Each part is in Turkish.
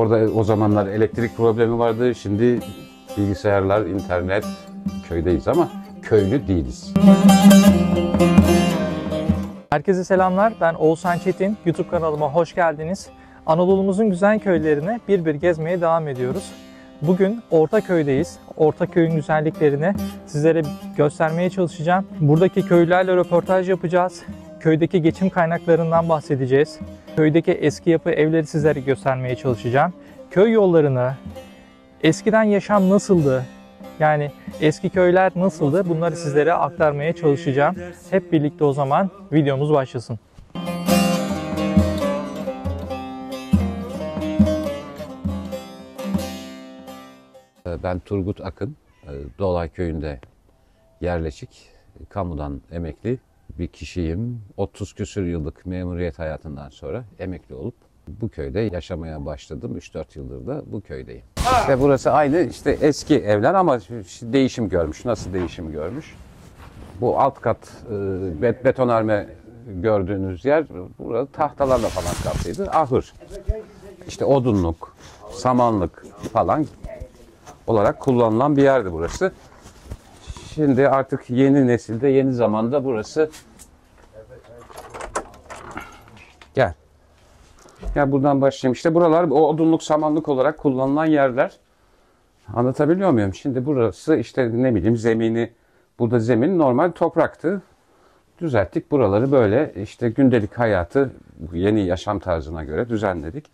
Orada o zamanlar elektrik problemi vardı. Şimdi bilgisayarlar, internet, köydeyiz ama köylü değiliz. Herkese selamlar. Ben Oğuzhan Çetin. YouTube kanalıma hoş geldiniz. Anadolu'muzun güzel köylerini bir bir gezmeye devam ediyoruz. Bugün Ortaköy'deyiz. Ortaköy'ün güzelliklerini sizlere göstermeye çalışacağım. Buradaki köylülerle röportaj yapacağız. Köydeki geçim kaynaklarından bahsedeceğiz. Köydeki eski yapı evleri sizlere göstermeye çalışacağım. Köy yollarını, eskiden yaşam nasıldı? Yani eski köyler nasıldı? Bunları sizlere aktarmaya çalışacağım. Hep birlikte o zaman videomuz başlasın. Ben Turgut Akın, Doğlay Köyü'nde yerleşik, kamudan emekli bir kişiyim. 30 küsur yıllık memuriyet hayatından sonra emekli olup bu köyde yaşamaya başladım. 3-4 yıldır da bu köydeyim. İşte burası aynı işte eski evler ama değişim görmüş. Nasıl değişim görmüş? Bu alt kat betonarme gördüğünüz yer burada tahtalarla falan kaplıydı. Ahır. İşte odunluk, samanlık falan olarak kullanılan bir yerdi burası. Şimdi artık yeni nesilde, yeni zamanda burası. Gel. Ya buradan başlayayım. İşte buralar odunluk, samanlık olarak kullanılan yerler. Anlatabiliyor muyum? Şimdi burası işte ne bileyim zemini, burada zemin normal topraktı. Düzelttik buraları böyle işte gündelik hayatı yeni yaşam tarzına göre düzenledik.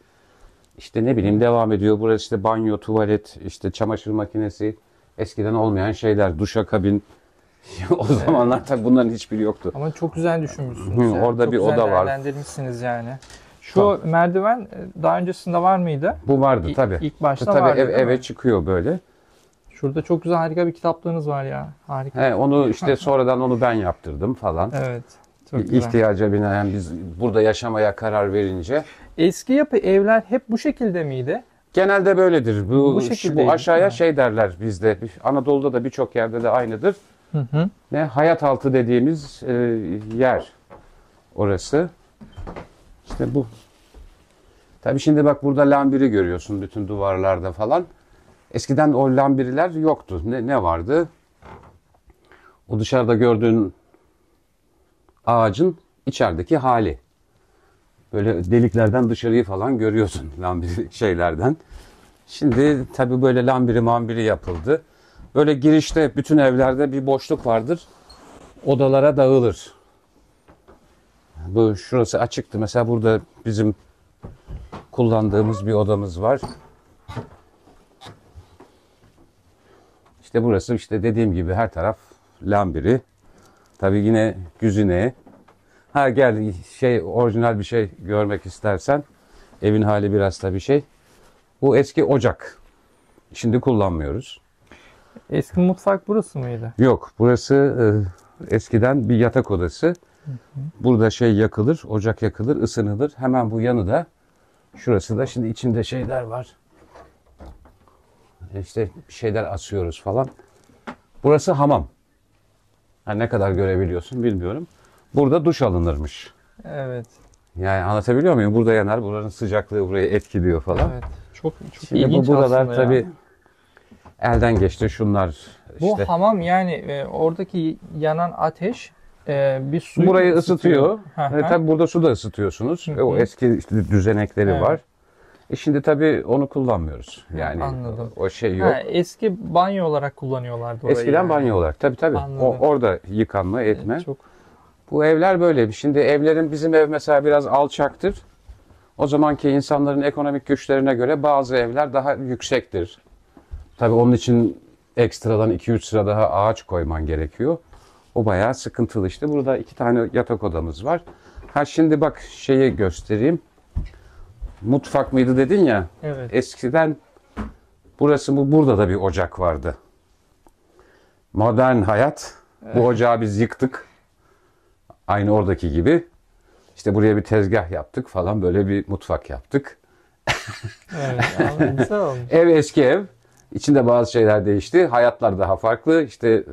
İşte ne bileyim devam ediyor. Burası işte banyo, tuvalet, işte çamaşır makinesi, eskiden olmayan şeyler, duşakabin. O zamanlar tabii bunların hiçbiri yoktu. Ama çok güzel düşünmüşsünüz. Orada çok bir güzel oda var. değerlendirmişsiniz yani. Şu merdiven daha öncesinde var mıydı? Bu vardı tabii. İlk başta tabii vardı. eve çıkıyor böyle. Şurada çok güzel harika bir kitaplığınız var ya. Harika. Onu işte sonradan onu ben yaptırdım falan. Evet. Çok güzel. İhtiyaca binaen biz burada yaşamaya karar verince. Eski yapı evler hep bu şekilde miydi? Genelde böyledir. Bu şekildeydi, aşağıya değil mi? derler bizde. Anadolu'da da birçok yerde de aynıdır. Hı. Ne hayat altı dediğimiz yer orası. İşte bu. Tabii şimdi bak burada lambiri görüyorsun bütün duvarlarda falan. Eskiden o lambiriler yoktu. Ne vardı? O dışarıda gördüğün ağacın içerideki hali. Böyle deliklerden dışarıyı falan görüyorsun lambiri şeylerden. Şimdi tabii böyle lambiri yapıldı. Böyle girişte bütün evlerde bir boşluk vardır. Odalara dağılır. Şurası açıktı. Mesela burada bizim kullandığımız bir odamız var. İşte burası işte dediğim gibi her taraf lambiri. Tabii yine güzine. Ha gel orijinal bir şey görmek istersen evin hali biraz da bir şey. Bu eski ocak. Şimdi kullanmıyoruz. Eski mutfak burası mıydı? Yok, burası eskiden bir yatak odası. Burada yakılır, ocak yakılır, ısınılır. Hemen bu yanı da şurası da şimdi içinde şeyler var. İşte bir şeyler asıyoruz falan. Burası hamam. Ne kadar görebiliyorsun bilmiyorum. Burada duş alınırmış. Evet. Yani anlatabiliyor muyum? Burada yanar, buranın sıcaklığı burayı etkiliyor falan. Evet. Çok Şimdi ilginç buralar aslında tabii elden geçti şunlar. Bu işte. hamam yani oradaki yanan ateş bir suyu Burayı ısıtıyor. Hı. Tabii burada su da ısıtıyorsunuz. O eski işte düzenekleri Evet. var. Şimdi tabii onu kullanmıyoruz. Yani Anladım. o şey yok. Eski banyo olarak kullanıyorlardı orayı. Eskiden yani. banyo olarak. Tabii. Anladım. Orada yıkanma, etme. Çok Bu evler böyle. Şimdi evlerin bizim ev mesela biraz alçaktır. O zamanki insanların ekonomik güçlerine göre bazı evler daha yüksektir. Tabii onun için ekstradan 2-3 sıra daha ağaç koyman gerekiyor. O bayağı sıkıntılı işte. Burada 2 tane yatak odamız var. Şimdi bak göstereyim. Mutfak mıydı dedin ya. evet. Eskiden burada da bir ocak vardı. Modern hayat. Bu ocağı biz yıktık. Aynı oradaki gibi. İşte buraya bir tezgah yaptık falan, böyle bir mutfak yaptık. Evet. Güzel olmuş. Ev eski ev. İçinde bazı şeyler değişti. Hayatlar daha farklı. İşte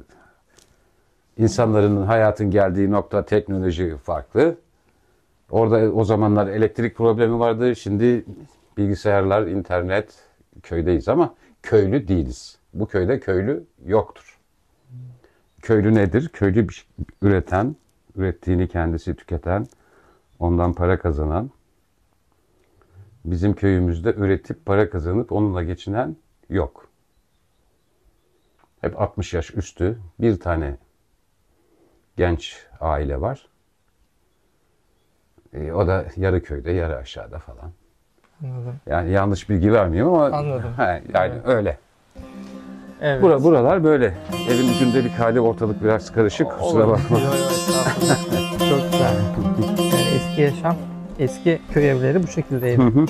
insanların hayatın geldiği nokta, teknoloji farklı. Orada o zamanlar elektrik problemi vardı. Şimdi bilgisayarlar, internet, köydeyiz ama köylü değiliz. Bu köyde köylü yoktur. Köylü nedir? Köylü bir üreten, ürettiğini kendisi tüketen, ondan para kazanan. Bizim köyümüzde üretip para kazanıp onunla geçinen yok. Hep 60 yaş üstü bir tane genç aile var. O da yarı köyde, yarı aşağıda falan. Anladım. Yani yanlış bilgi vermiyorum ama Anladım. yani Evet. öyle. Evet. Buralar böyle. Evin gündelik hali, ortalık biraz karışık. Kusura bakma. Yok, estağfurullah. Çok güzel. Yani eski yaşam, eski köy evleri bu şekildeydi. Hı hı.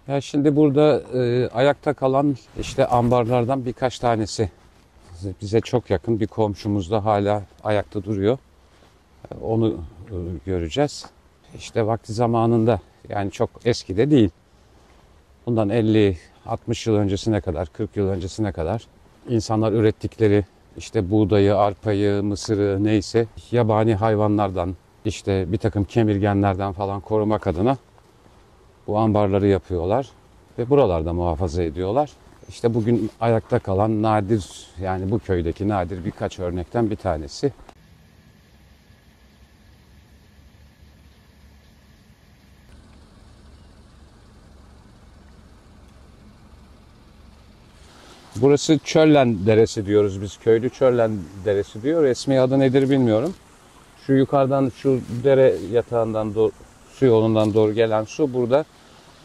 Ya şimdi burada ayakta kalan işte ambarlardan birkaç tanesi. Bize çok yakın bir komşumuz da hala ayakta duruyor. Onu göreceğiz. İşte vakti zamanında, yani çok eski de değil. Bundan 50-60 yıl öncesine kadar, 40 yıl öncesine kadar insanlar ürettikleri işte buğdayı, arpayı, mısırı neyse yabani hayvanlardan, işte bir takım kemirgenlerden falan korumak adına bu ambarları yapıyorlar ve buralarda muhafaza ediyorlar. İşte bugün ayakta kalan nadir, yani bu köydeki nadir birkaç örnekten bir tanesi. Burası Çöllen Deresi diyoruz biz. Köylü Çöllen Deresi diyor. Resmi adı nedir bilmiyorum. Şu yukarıdan, şu dere yatağından, su yolundan doğru gelen su burada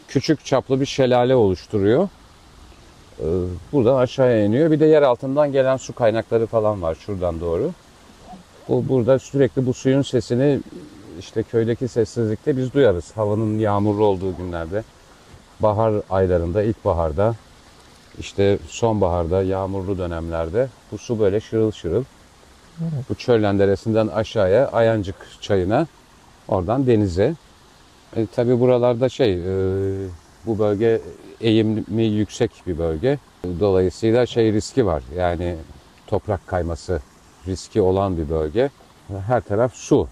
küçük çaplı bir şelale oluşturuyor. Buradan aşağıya iniyor. Bir de yer altından gelen su kaynakları falan var şuradan doğru. Burada sürekli bu suyun sesini işte köydeki sessizlikte biz duyarız. Havanın yağmurlu olduğu günlerde, bahar aylarında, ilkbaharda, işte sonbaharda, yağmurlu dönemlerde bu su böyle şırıl şırıl. Evet. Bu Çöllen Deresi'nden aşağıya Ayancık Çayı'na, oradan denize. Tabii buralarda bu bölge eğimi yüksek bir bölge. Dolayısıyla riski var. Yani toprak kayması riski olan bir bölge. Her taraf su.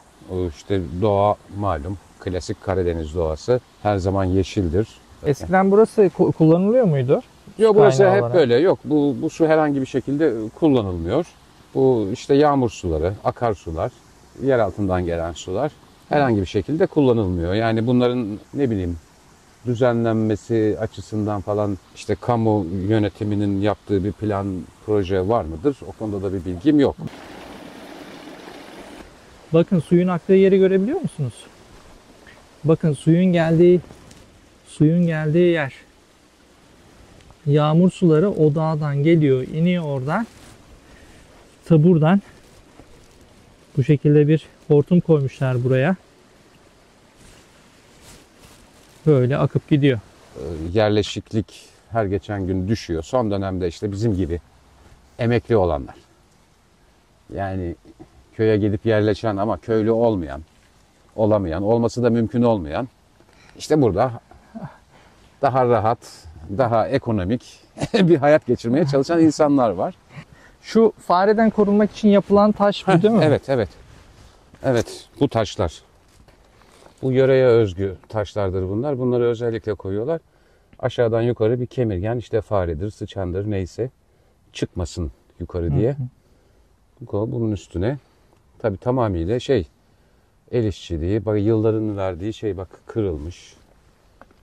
İşte doğa malum. Klasik Karadeniz doğası. Her zaman yeşildir. Eskiden burası kullanılıyor muydu? Yok, burası Kaynağı hep olarak. böyle. Yok, bu su herhangi bir şekilde kullanılmıyor. Bu işte yağmur suları, akarsular, yer altından gelen sular herhangi bir şekilde kullanılmıyor. Yani bunların düzenlenmesi açısından falan işte kamu yönetiminin yaptığı bir plan, proje var mıdır? O konuda da bir bilgim yok. Bakın suyun aktığı yeri görebiliyor musunuz? Bakın suyun geldiği yer. Yağmur suları o dağdan geliyor, iniyor oradan. Buradan bu şekilde bir hortum koymuşlar buraya. Böyle akıp gidiyor. Yerleşiklik her geçen gün düşüyor. Son dönemde işte bizim gibi emekli olanlar. Yani köye gidip yerleşen ama köylü olamayan, olması da mümkün olmayan. İşte burada daha rahat, daha ekonomik bir hayat geçirmeye çalışan insanlar var. Şu fareden korunmak için yapılan taş bu değil mi? Evet, evet. Evet, bu taşlar. Bu yöreye özgü taşlardır bunlar. Bunları özellikle koyuyorlar. Aşağıdan yukarı bir kemirgen, işte faredir, sıçandır neyse çıkmasın yukarı diye. Bunun üstüne tabii tamamıyla el işçiliği, bak yılların verdiği bak kırılmış.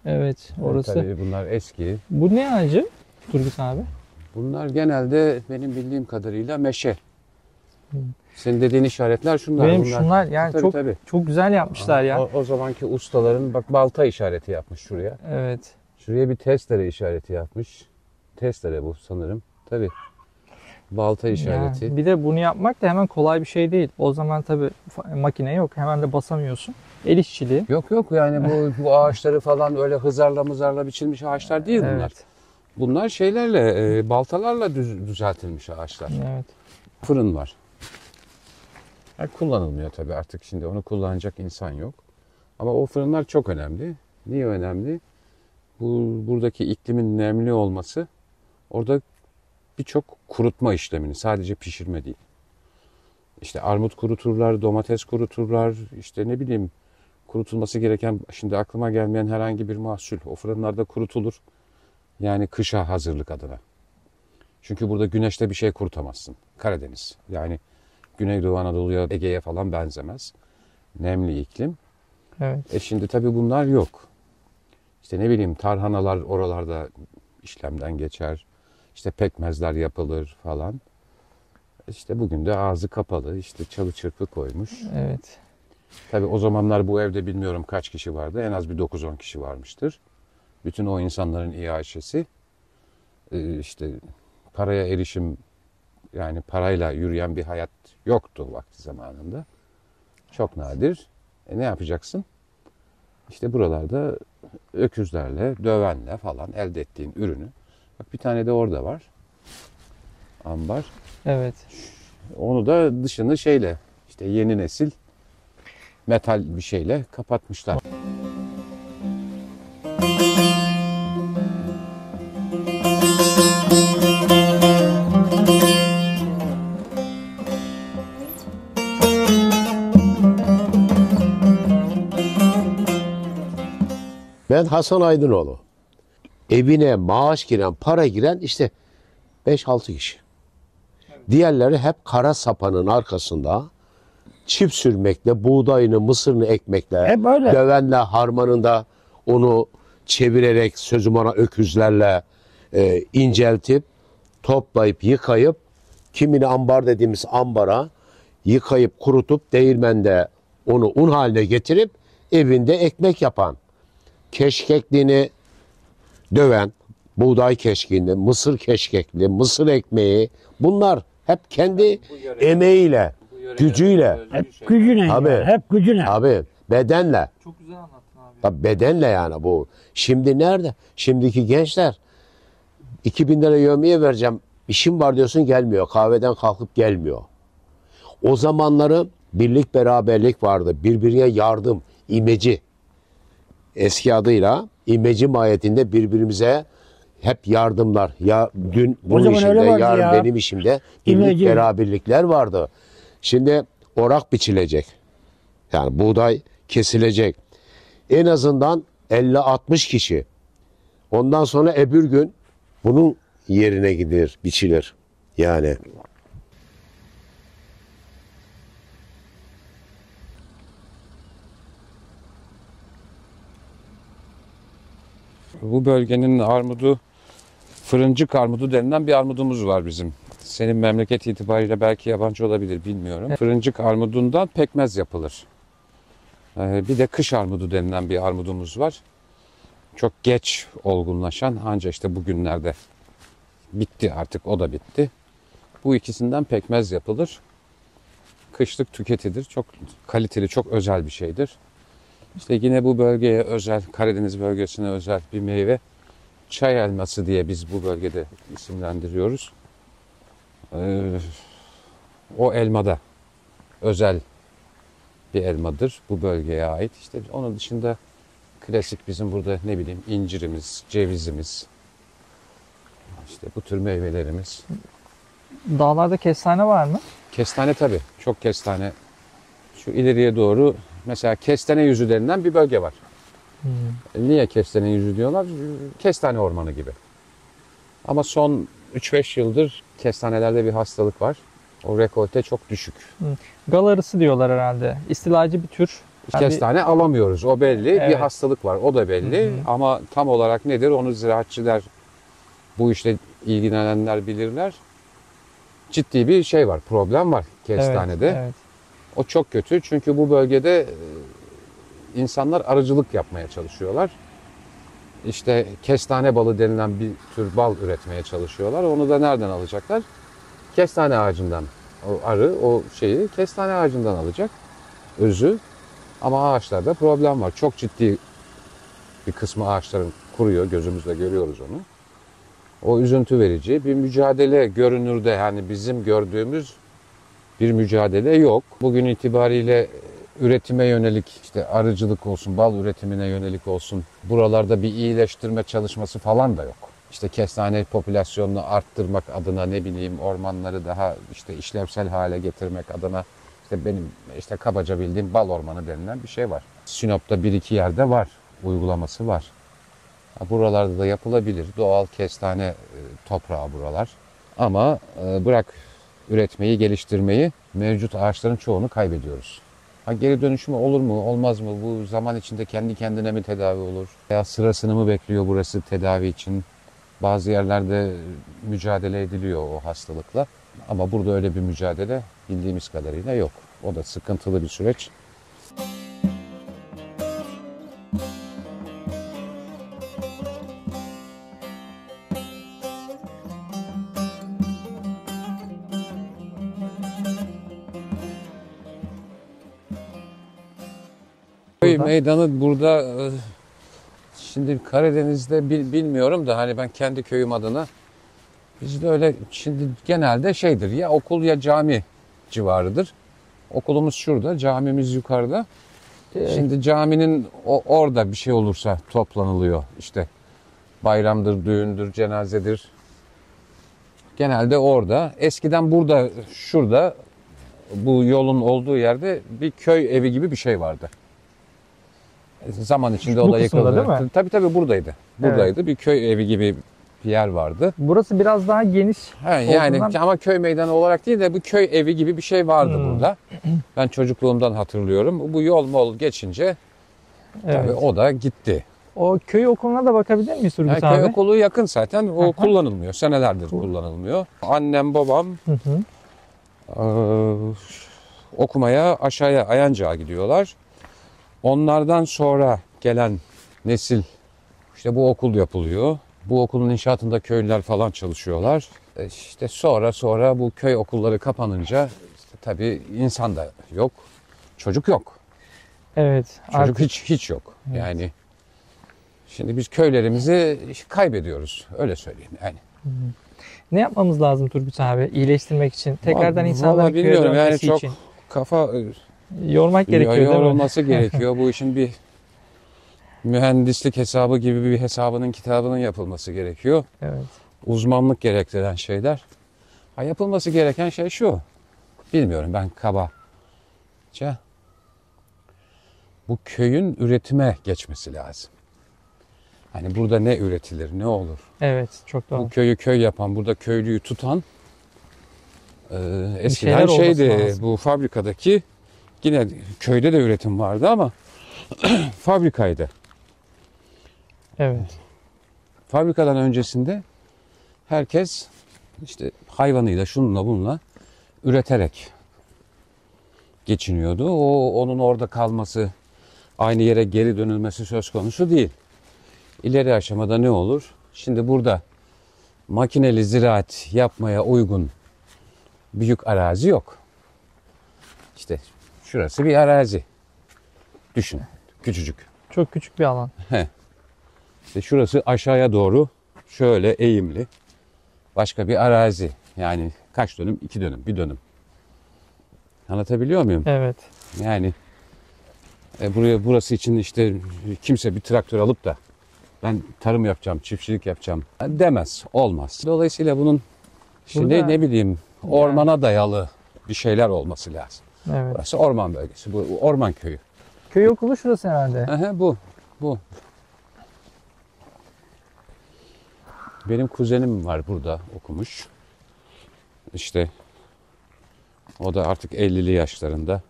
Evet, orası. Tabii bunlar eski. Bu ne ağacı Turgut abi? Bunlar genelde benim bildiğim kadarıyla meşe. Senin dediğin işaretler şunlar. Benim şunlar yani tabii. çok güzel yapmışlar ya. O zamanki ustaların bak balta işareti yapmış şuraya. Evet. Şuraya bir testere işareti yapmış. Testere bu sanırım. Tabii. Balta işareti. Yani bir de bunu yapmak da hemen kolay bir şey değil. O zaman tabii makine yok. Hemen de basamıyorsun. El işçiliği. Yok yani bu ağaçları falan öyle hızarla biçilmiş ağaçlar değil bunlar. Evet. Bunlar baltalarla düzeltilmiş ağaçlar. Evet. Fırın var. Kullanılmıyor tabii artık, şimdi onu kullanacak insan yok. Ama o fırınlar çok önemli. Niye önemli? buradaki iklimin nemli olması orada birçok kurutma işlemini, sadece pişirme değil. İşte armut kuruturlar, domates kuruturlar, işte ne bileyim kurutulması gereken, şimdi aklıma gelmeyen herhangi bir mahsul o fırınlarda kurutulur. Yani kışa hazırlık adına. Çünkü burada güneşte bir şey kurutamazsın. Karadeniz. Yani Güneydoğu Anadolu'ya, Ege'ye falan benzemez. Nemli iklim. Evet. Şimdi tabii bunlar yok. İşte ne bileyim tarhanalar oralarda işlemden geçer. İşte pekmezler yapılır falan. İşte bugün de ağzı kapalı, işte çalı çırpı koymuş. Evet. Tabii o zamanlar bu evde bilmiyorum kaç kişi vardı. En az bir 9-10 kişi varmıştır. Bütün o insanların iaşesi, işte paraya erişim, yani parayla yürüyen bir hayat yoktu vakti zamanında. Çok nadir. Ne yapacaksın? İşte buralarda öküzlerle, dövenle falan elde ettiğin ürünü. Bak bir tane de orada var. Ambar. Evet. Onu da dışını şeyle, işte yeni nesil metal bir şeyle kapatmışlar. Ben Hasan Aydınoğlu. Evine maaş giren, para giren işte 5-6 kişi. Diğerleri hep kara sapanın arkasında çift sürmekle, buğdayını, mısırını ekmekle, Hep öyle. dövenle, harmanında onu çevirerek, sözüm ona öküzlerle inceltip, toplayıp, yıkayıp, kimini ambar dediğimiz ambara yıkayıp, kurutup, değirmende onu un haline getirip evinde ekmek yapan, keşkekliğini döven, buğday keşkeğini, mısır keşkekli, mısır ekmeği, bunlar hep kendi emeğiyle, gücüyle, Hep gücüne Tabii. ya, hep gücüne. abi bedenle, Çok güzel anlattın abi. tabii bedenle yani bu. Şimdi nerede? Şimdiki gençler 2000 lira yevmiye vereceğim, işim var diyorsun gelmiyor, kahveden kalkıp gelmiyor. O zamanları birlik beraberlik vardı, birbirine yardım, imeci. Eski adıyla imeci mahiyetinde birbirimize hep yardımlar. Ya dün bunun zaman öyle işimde, vardı yarın ya. benim işimde birlik İmeci. beraberlikler vardı. Şimdi orak biçilecek. Yani buğday kesilecek. En azından 50-60 kişi. Ondan sonra öbür gün bunun yerine gidilir, biçilir. Yani Bu bölgenin armudu, fırıncık armudu denilen bir armudumuz var bizim. Senin memleket itibariyle belki yabancı olabilir, bilmiyorum. Fırıncık armudundan pekmez yapılır. Bir de kış armudu denilen bir armudumuz var. Çok geç olgunlaşan, ancak işte bugünlerde bitti, artık o da bitti. Bu ikisinden pekmez yapılır. Kışlık tüketilir. Çok kaliteli, çok özel bir şeydir. İşte yine bu bölgeye özel, Karadeniz bölgesine özel bir meyve. Çay elması diye biz bu bölgede isimlendiriyoruz. O elmada özel bir elmadır. Bu bölgeye ait. İşte onun dışında klasik bizim burada ne bileyim incirimiz, cevizimiz, işte bu tür meyvelerimiz. Dağlarda kestane var mı? Kestane tabii. Çok kestane. Şu ileriye doğru mesela kestane yüzü denilen bir bölge var. Niye kestane yüzü diyorlar? Kestane ormanı gibi. Ama son 3-5 yıldır kestanelerde bir hastalık var. O rekolte çok düşük. Gal arısı diyorlar herhalde. İstilacı bir tür. Yani Kestane alamıyoruz. O belli. Bir Evet. hastalık var. O da belli. Ama tam olarak nedir? Onu ziraatçılar, bu işle ilgilenenler bilirler. Ciddi bir şey var. Problem var kestanede. Evet. O çok kötü. Çünkü bu bölgede insanlar arıcılık yapmaya çalışıyorlar. İşte kestane balı denilen bir tür bal üretmeye çalışıyorlar. Onu da nereden alacaklar? Kestane ağacından. O arı o şeyi kestane ağacından alacak. Özü. Ama ağaçlarda problem var. Çok ciddi bir kısmı ağaçların kuruyor. Gözümüzle görüyoruz onu. O üzüntü verici bir mücadele görünürde, yani bizim gördüğümüz bir mücadele yok. Bugün itibariyle üretime yönelik, işte arıcılık olsun, bal üretimine yönelik olsun, buralarda bir iyileştirme çalışması falan da yok. İşte kestane popülasyonunu arttırmak adına, ne bileyim, ormanları daha işte işlevsel hale getirmek adına, işte benim işte kabaca bildiğim bal ormanı denilen bir şey var. Sinop'ta bir iki yerde var, uygulaması var. Buralarda da yapılabilir. Doğal kestane toprağı buralar. Ama bırak üretmeyi, geliştirmeyi, mevcut ağaçların çoğunu kaybediyoruz. Geri dönüşümü olur mu, olmaz mı? Bu zaman içinde kendi kendine mi tedavi olur? Veya sırasını mı bekliyor burası tedavi için? Bazı yerlerde mücadele ediliyor o hastalıkla. Ama burada öyle bir mücadele bildiğimiz kadarıyla yok. O da sıkıntılı bir süreç. Köy meydanı burada, şimdi Karadeniz'de bilmiyorum da hani ben kendi köyüm adına, bizde öyle şimdi genelde şeydir, ya okul ya cami civarıdır. Okulumuz şurada, camimiz yukarıda. Şimdi caminin orada bir şey olursa toplanılıyor. İşte bayramdır, düğündür, cenazedir. Genelde orada. Eskiden burada, şurada, bu yolun olduğu yerde bir köy evi gibi bir şey vardı. Zaman içinde o da kısımda değil yıkıldı. mi? Tabii buradaydı. Buradaydı. Bir köy evi gibi bir yer vardı. Burası biraz daha geniş. Yani olduğundan- ama köy meydanı olarak değil de bu köy evi gibi bir şey vardı burada. Ben çocukluğumdan hatırlıyorum. Bu yol mol geçince tabii Evet. o da gitti. O köy okuluna da bakabilir miyiz Turgut Yani köy abi? okulu yakın zaten. O Aha. kullanılmıyor. Senelerdir kullanılmıyor. Annem, babam Hı hı. okumaya aşağıya Ayancık'a gidiyorlar. Onlardan sonra gelen nesil, işte bu okul yapılıyor. Bu okulun inşaatında köylüler falan çalışıyorlar. İşte sonra bu köy okulları kapanınca işte tabii insan da yok, çocuk yok. Evet. Çocuk Artık hiç yok. Yani şimdi biz köylerimizi kaybediyoruz. Öyle söyleyeyim yani. ne yapmamız lazım Turgut abi iyileştirmek için? Tekrardan Vallahi insanların köye bilmiyorum yani, dönmesi çok için. kafa Yormak gerekiyor değil mi? yorulması gerekiyor. Bu işin bir mühendislik hesabı gibi bir hesabının, kitabının yapılması gerekiyor. Evet. Uzmanlık gerektiren şeyler. Yapılması gereken şey şu. Bilmiyorum, ben kabaca. Bu köyün üretime geçmesi lazım. Hani burada ne üretilir, ne olur? Evet. Çok doğru. Bu köyü köy yapan, burada köylüyü tutan şeyler eskiden olması şeydi, lazım. bu fabrikadaki, yine köyde de üretim vardı ama fabrikaydı. Evet. Fabrikadan öncesinde herkes işte hayvanıyla, şununla bununla üreterek geçiniyordu. Onun orada kalması, aynı yere geri dönülmesi söz konusu değil. İleri aşamada ne olur? Şimdi burada makineli ziraat yapmaya uygun büyük arazi yok. İşte şurası bir arazi. Düşün, küçücük. Çok küçük bir alan. İşte şurası aşağıya doğru şöyle eğimli. Başka bir arazi. Yani kaç dönüm? 2 dönüm, 1 dönüm. Anlatabiliyor muyum? Evet. Yani burası için işte kimse bir traktör alıp da ben tarım yapacağım, çiftçilik yapacağım demez. Olmaz. Dolayısıyla bunun işte Burada- ne bileyim, ormana dayalı bir şeyler olması lazım. Evet. Burası orman bölgesi. Bu orman köyü. Köy okulu şurası herhalde. Aha, bu. Benim kuzenim var burada, okumuş. İşte o da artık 50'li yaşlarında.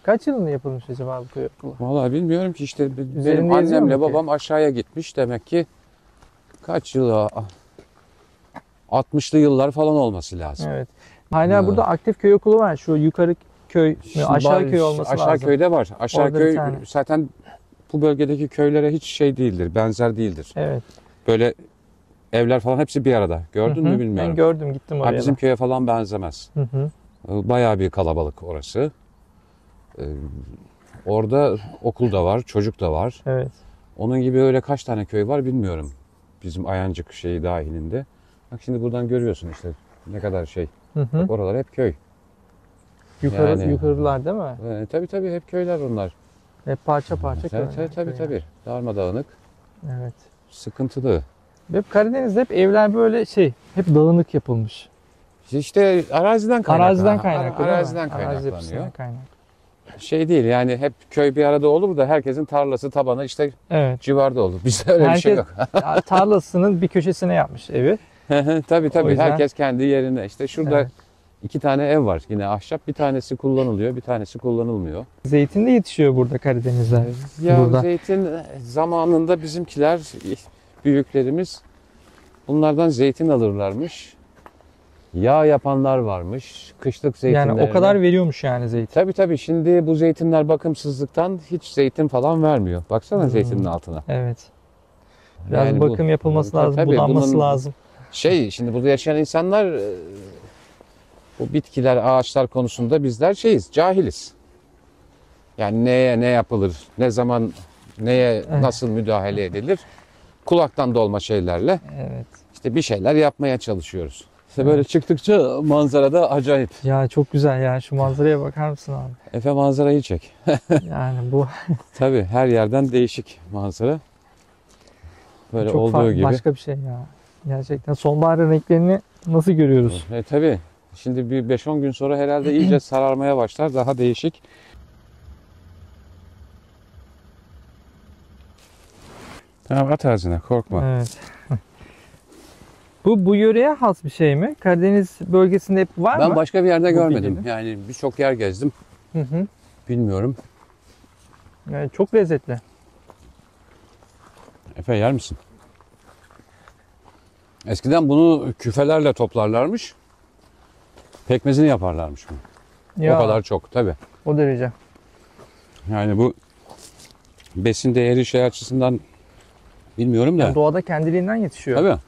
Kaç yılında yapılmış acaba bu köy okulu? Vallahi bilmiyorum ki, işte Üzerinde benim yazıyor annemle mu ki? babam aşağıya gitmiş. Demek ki kaç yıl? 60'lı yıllar falan olması lazım. Evet. Hala burada aktif köy okulu var. Şu yukarı köy mü, Şimdi aşağı köy olması aşağı lazım. köyde var. Aşağı Orada bir köy tane. zaten bu bölgedeki köylere hiç şey değildir, benzer değildir. Evet. Böyle evler falan hepsi bir arada. Gördün Hı hı. mü bilmiyorum. Ben gördüm, gittim oraya. Bizim da. köye falan benzemez. Hı hı. Bayağı bir kalabalık orası. Orada okul da var, çocuk da var. Evet. Onun gibi öyle kaç tane köy var bilmiyorum. Bizim Ayancık şeyi dahilinde. Bak şimdi buradan görüyorsun işte ne kadar şey. Hı hı. Bak oralar hep köy. Yani. Yukarılar değil mi? Tabii hep köyler onlar. Hep parça parça köyler. Tabii. Darmadağınık. Evet. Sıkıntılı. Hep Karadeniz'de hep evler böyle hep dağınık yapılmış. İşte araziden kaynaklı. Araziden kaynaklı değil mi? Araziden Arazi kaynaklanıyor. yapısından kaynaklı. Şey değil yani hep köy bir arada olur da herkesin tarlası tabanı işte Evet. civarda olur. Bizde öyle bir şey yok. Tarlasının bir köşesine yapmış evi. Tabii O yüzden- herkes kendi yerine. İşte şurada Evet. 2 tane ev var yine ahşap. Bir tanesi kullanılıyor, bir tanesi kullanılmıyor. Zeytin de yetişiyor burada Karadeniz'de. Ya Burada. zeytin zamanında bizimkiler, büyüklerimiz bunlardan zeytin alırlarmış. Yağ yapanlar varmış. Kışlık zeytinlerine. Yani o kadar veriyormuş yani zeytin. Tabii şimdi bu zeytinler bakımsızlıktan hiç zeytin falan vermiyor. Baksana zeytinin altına. Evet. Biraz Yani bu- bakım yapılması lazım, Tabii budanması bunun- lazım. Şimdi burada yaşayan insanlar bu bitkiler, ağaçlar konusunda bizler cahiliz. Yani neye ne yapılır, ne zaman neye nasıl müdahale edilir? Kulaktan dolma şeylerle Evet. işte bir şeyler yapmaya çalışıyoruz. İşte böyle çıktıkça manzarada acayip. Ya çok güzel ya. Şu manzaraya bakar mısın abi? Efe manzarayı çek. Yani bu Tabii her yerden değişik manzara. Böyle çok olduğu gibi. başka bir şey ya. Gerçekten sonbaharın renklerini nasıl görüyoruz? Tabii. Şimdi bir 5-10 gün sonra herhalde iyice sararmaya başlar. Daha değişik. Tamam at ağzına korkma. Evet. Bu yöreye has bir şey mi? Karadeniz bölgesinde hep var Ben mı? başka bir yerde Bu görmedim. bilginin? Yani birçok yer gezdim. Hı hı. Bilmiyorum. Evet, çok lezzetli. Efe yer misin? Eskiden bunu küfelerle toplarlarmış. Pekmezini yaparlarmış bunu. Ya, O kadar çok tabii. o derece. Yani bu besin değeri açısından bilmiyorum da. Yani doğada kendiliğinden yetişiyor. Tabii.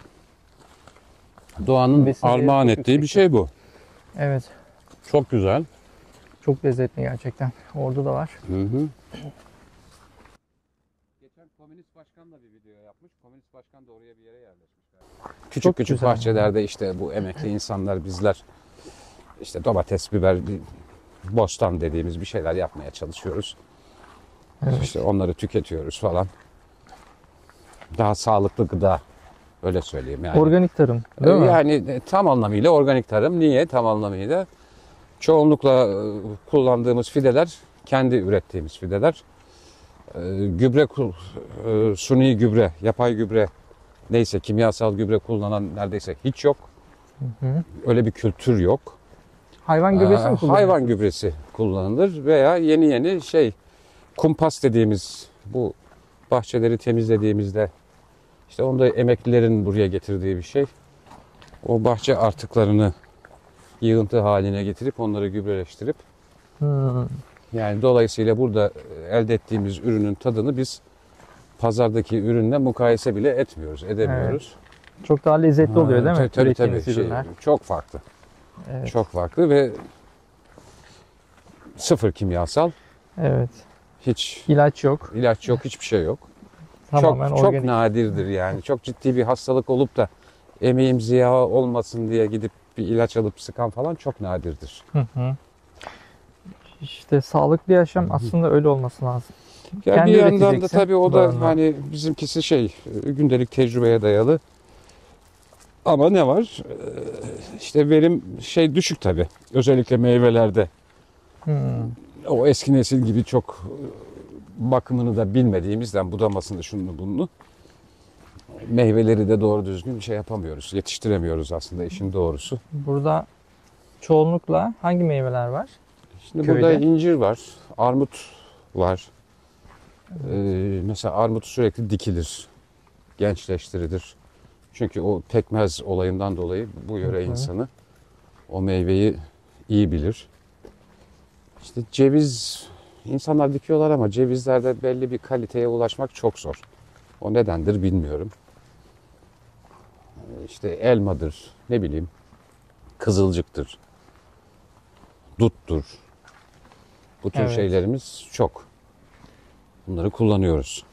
Doğanın Besin değeri armağan çok ettiği bir yüksek. şey bu. Evet. Çok güzel. Çok lezzetli gerçekten. Orada da var. Hı. Geçen komünist başkan da bir video yapmış. Komünist başkan da oraya bir yere yerleşmiş. Küçük Çok küçük güzel. bahçelerde işte bu emekli insanlar bizler işte domates, biber, bir bostan dediğimiz bir şeyler yapmaya çalışıyoruz. Evet. İşte onları tüketiyoruz falan. Daha sağlıklı gıda öyle söyleyeyim yani. Organik tarım, değil mi? Yani tam anlamıyla organik tarım. Niye? Tam anlamıyla çoğunlukla kullandığımız fideler kendi ürettiğimiz fideler. Gübre, suni gübre, yapay gübre neyse kimyasal gübre kullanan neredeyse hiç yok. Hı. Öyle bir kültür yok. Hayvan gübresi mi kullanıyorsunuz? Hayvan gübresi kullanılır veya yeni kumpas dediğimiz bu bahçeleri temizlediğimizde işte onda emeklilerin buraya getirdiği bir şey. O bahçe artıklarını yığıntı haline getirip onları gübreleştirip Hı. yani dolayısıyla burada elde ettiğimiz ürünün tadını biz pazardaki ürünle mukayese bile edemiyoruz. Çok daha lezzetli oluyor değil mi? Tabii Ürettiğiniz ürünler. çok farklı. Evet. Çok farklı ve sıfır kimyasal. Evet. Hiç İlaç yok. ilaç yok, hiçbir şey yok. Tamamen çok organik. nadirdir yani. Çok ciddi bir hastalık olup da emeğim ziya olmasın diye gidip bir ilaç alıp sıkan falan çok nadirdir. Hı hı. İşte sağlıklı yaşam aslında öyle olması lazım. Ya Kendi bir yandan da üreteceksin, tabii o da doğandan. hani bizimkisi gündelik tecrübeye dayalı. Ama ne var? İşte verim düşük tabii. Özellikle meyvelerde. Hı. O eski nesil gibi çok bakımını da bilmediğimizden budamasını şunu bunu meyveleri de doğru düzgün yapamıyoruz. Yetiştiremiyoruz aslında işin doğrusu. Burada çoğunlukla hangi meyveler var? Şimdi Köyde. burada incir var, armut var. Mesela armut sürekli dikilir, gençleştirilir. Çünkü o pekmez olayından dolayı bu yöre insanı o meyveyi iyi bilir. İşte ceviz, insanlar dikiyorlar ama cevizlerde belli bir kaliteye ulaşmak çok zor. O nedendir bilmiyorum. İşte elmadır, ne bileyim, kızılcıktır, duttur. Bu tür Evet. şeylerimiz çok. Bunları kullanıyoruz.